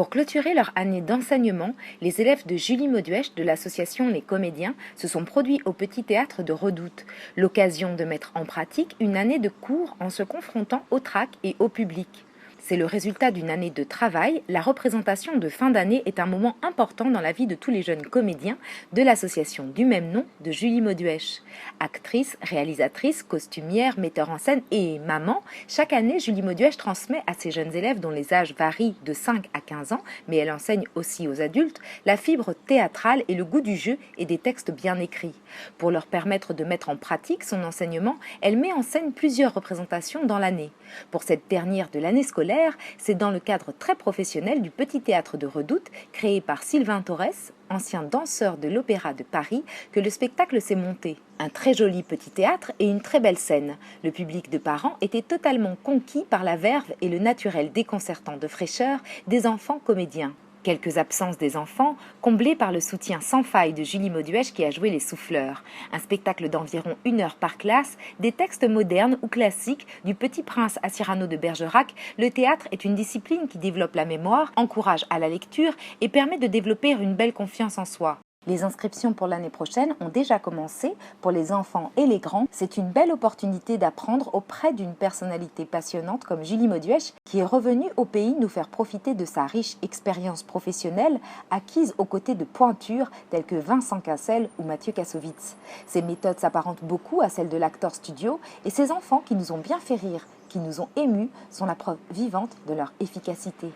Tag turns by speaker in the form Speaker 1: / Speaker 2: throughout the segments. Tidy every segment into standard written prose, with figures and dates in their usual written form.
Speaker 1: Pour clôturer leur année d'enseignement, les élèves de Julie Mauduèche de l'association Les Comédiens se sont produits au Petit Théâtre de Redoute, l'occasion de mettre en pratique une année de cours en se confrontant au trac et au public. C'est le résultat d'une année de travail. La représentation de fin d'année est un moment important dans la vie de tous les jeunes comédiens de l'association du même nom de Julie Mauduèche. Actrice, réalisatrice, costumière, metteur en scène et maman, chaque année Julie Mauduèche transmet à ses jeunes élèves dont les âges varient de 5 à 15 ans, mais elle enseigne aussi aux adultes, la fibre théâtrale et le goût du jeu et des textes bien écrits. Pour leur permettre de mettre en pratique son enseignement, elle met en scène plusieurs représentations dans l'année. Pour cette dernière de l'année scolaire, c'est dans le cadre très professionnel du Petit Théâtre de Redoute, créé par Sylvain Torres, ancien danseur de l'Opéra de Paris, que le spectacle s'est monté. Un très joli petit théâtre et une très belle scène. Le public de parents était totalement conquis par la verve et le naturel déconcertant de fraîcheur des enfants comédiens. Quelques absences des enfants, comblées par le soutien sans faille de Julie Mauduèche qui a joué les souffleurs. Un spectacle d'environ 1 heure par classe, des textes modernes ou classiques, du Petit Prince à Cyrano de Bergerac. Le théâtre est une discipline qui développe la mémoire, encourage à la lecture et permet de développer une belle confiance en soi. Les inscriptions pour l'année prochaine ont déjà commencé. Pour les enfants et les grands, c'est une belle opportunité d'apprendre auprès d'une personnalité passionnante comme Julie Mauduèche, qui est revenue au pays nous faire profiter de sa riche expérience professionnelle acquise aux côtés de pointures telles que Vincent Cassel ou Mathieu Kassovitz. Ses méthodes s'apparentent beaucoup à celles de l'Actor Studio et ces enfants qui nous ont bien fait rire, qui nous ont émus, sont la preuve vivante de leur efficacité.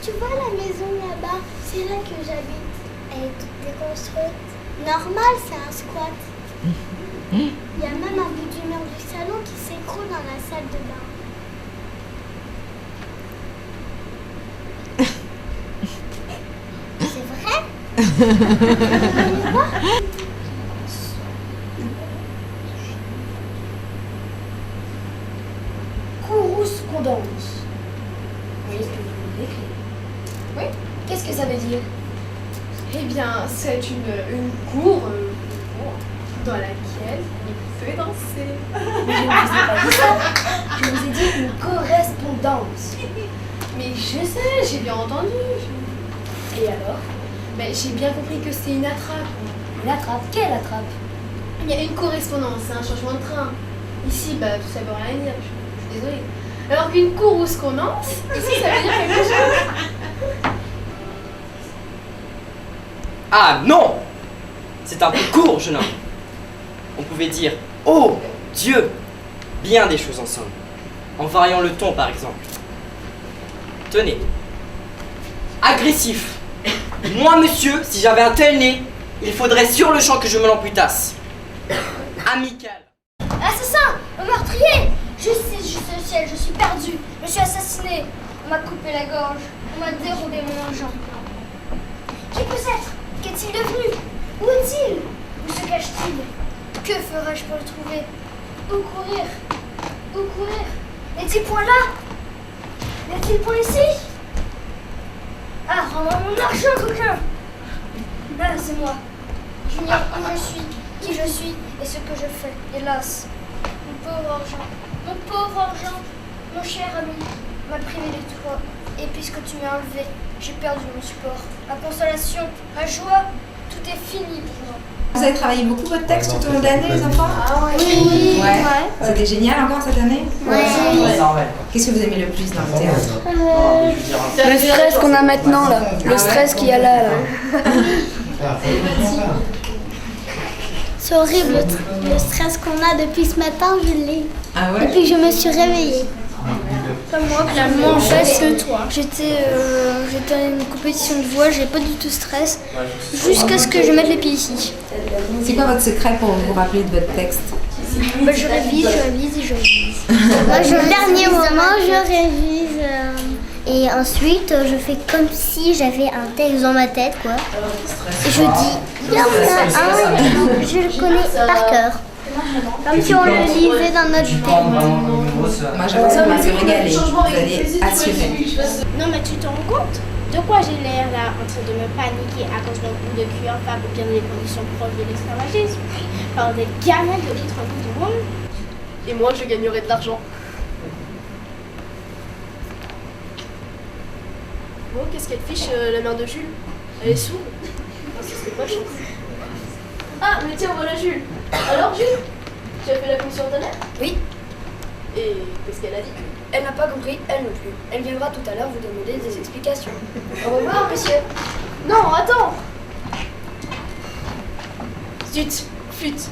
Speaker 2: Tu vois la maison là-bas, c'est là que j'habite. Elle est toute déconstruite. Normal, c'est un squat. Il y a même un bout du mur du salon qui s'écroule dans la salle de bain. C'est vrai? On y va?
Speaker 3: Correspondance. Oui, est-ce que vous pouvez l'écrire? Oui. Qu'est-ce que ça veut dire?
Speaker 4: Eh bien, c'est une cour dans laquelle il peut danser.
Speaker 3: Mais je ne vous ai pas dit ça. Je vous ai dit une correspondance.
Speaker 4: Mais je sais, j'ai bien entendu.
Speaker 3: Et alors?
Speaker 4: Mais j'ai bien compris que c'est une attrape.
Speaker 3: Une attrape? Quelle attrape?
Speaker 4: Il y a une correspondance, c'est un changement de train. Ici, tout ça veut rien dire, je suis désolée. Alors qu'une correspondance, ici, ça veut dire quelque chose.
Speaker 5: Ah non! C'est un peu court, jeune homme. On pouvait dire « Oh, Dieu !» bien des choses ensemble. En variant le ton, par exemple. Tenez. Agressif. Moi, monsieur, si j'avais un tel nez, il faudrait sur le champ que je me l'amputasse. Amical.
Speaker 2: Assassin! Un meurtrier! Je sais le ciel, je suis perdu. Je suis assassiné. On m'a coupé la gorge. On m'a dérobé mon argent. Qui peut être? Qu'est-il devenu? Où est-il? Où se cache-t-il? Que ferais-je pour le trouver? Où courir? Où courir? N'est-il point là? N'est-il point ici? Ah, rends-moi mon argent, coquin! Ah, c'est moi. J'ignore où je suis, qui je suis et ce que je fais. Hélas, mon pauvre argent, mon cher ami, m'a privé de toi. Et puisque tu m'as enlevé, j'ai perdu mon support. Ma consolation, ma joie, tout est fini pour moi.
Speaker 6: Vous avez travaillé beaucoup votre texte tout au long de l'année, les enfants?
Speaker 2: Oui.
Speaker 6: Ouais. C'était génial encore cette année?
Speaker 2: Ouais.
Speaker 6: Qu'est-ce que vous aimez le plus dans le théâtre?
Speaker 7: Le stress qu'on a maintenant là, le stress qu'il y a là.
Speaker 2: C'est horrible le stress qu'on a depuis ce matin, je l'ai.
Speaker 6: Ah ouais?
Speaker 2: Depuis que je me suis réveillée.
Speaker 7: Comme moi, finalement, en fait, j'étais à une compétition de voix, j'ai pas du tout stress, jusqu'à ce que je mette les pieds ici.
Speaker 6: C'est quoi votre secret pour vous rappeler de votre texte?
Speaker 7: Bah, je révise et je révise.
Speaker 2: Moi, au dernier moment, je révise. Et ensuite, je fais comme si j'avais un texte dans ma tête, quoi. Et je dis, il y en a un, je le connais par cœur. Comme si on le lisait dans notre tête.
Speaker 6: Moi, j'ai l'impression que vous vous régalez. Vous allez assurer.
Speaker 8: Non, mais tu te rends compte de quoi j'ai l'air là en train de me paniquer à cause d'un coup de cuir pas pour bien des conditions proches de l'esclavagisme par des gamins de litres en bout du monde.
Speaker 4: Et moi, je gagnerai de l'argent. Bon, qu'est-ce qu'elle fiche, la mère de Jules? Elle est sourde? Ah, ce serait pas chance. Ah, mais tiens, voilà Jules. Alors Jules, tu as fait la commission ta mère?
Speaker 3: Oui,
Speaker 4: Et qu'est-ce qu'elle a dit?
Speaker 3: elle n'a pas compris, elle non plus. Elle viendra tout à l'heure vous demander des explications. Au revoir, monsieur.
Speaker 4: Non, attends! Zut, flûte.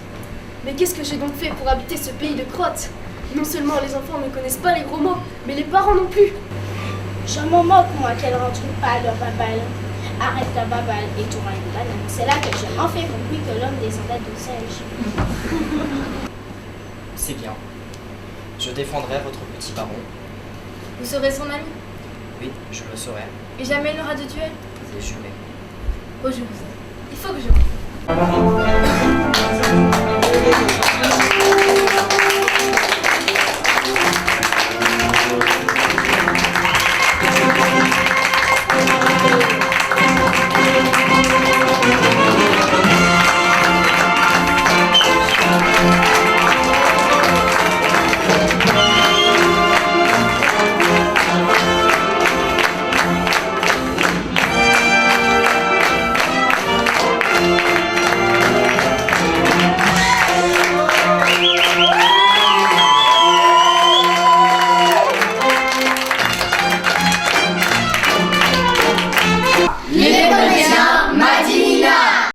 Speaker 4: Mais qu'est-ce que j'ai donc fait pour habiter ce pays de crottes? Non seulement les enfants ne connaissent pas les gros mots, mais les parents non plus.
Speaker 8: Je m'en moque, moi, qu'elle rentre pas leur babale. Arrête ta babale et tu auras une banane. C'est là que j'ai enfin compris que l'homme descendait de singe.
Speaker 5: C'est bien. Je défendrai votre petit baron.
Speaker 4: Vous serez son ami?
Speaker 5: Oui, je le saurai.
Speaker 4: Et jamais il n'aura de duel?
Speaker 5: C'est juré.
Speaker 4: Oh, je vous aime. Il faut que je...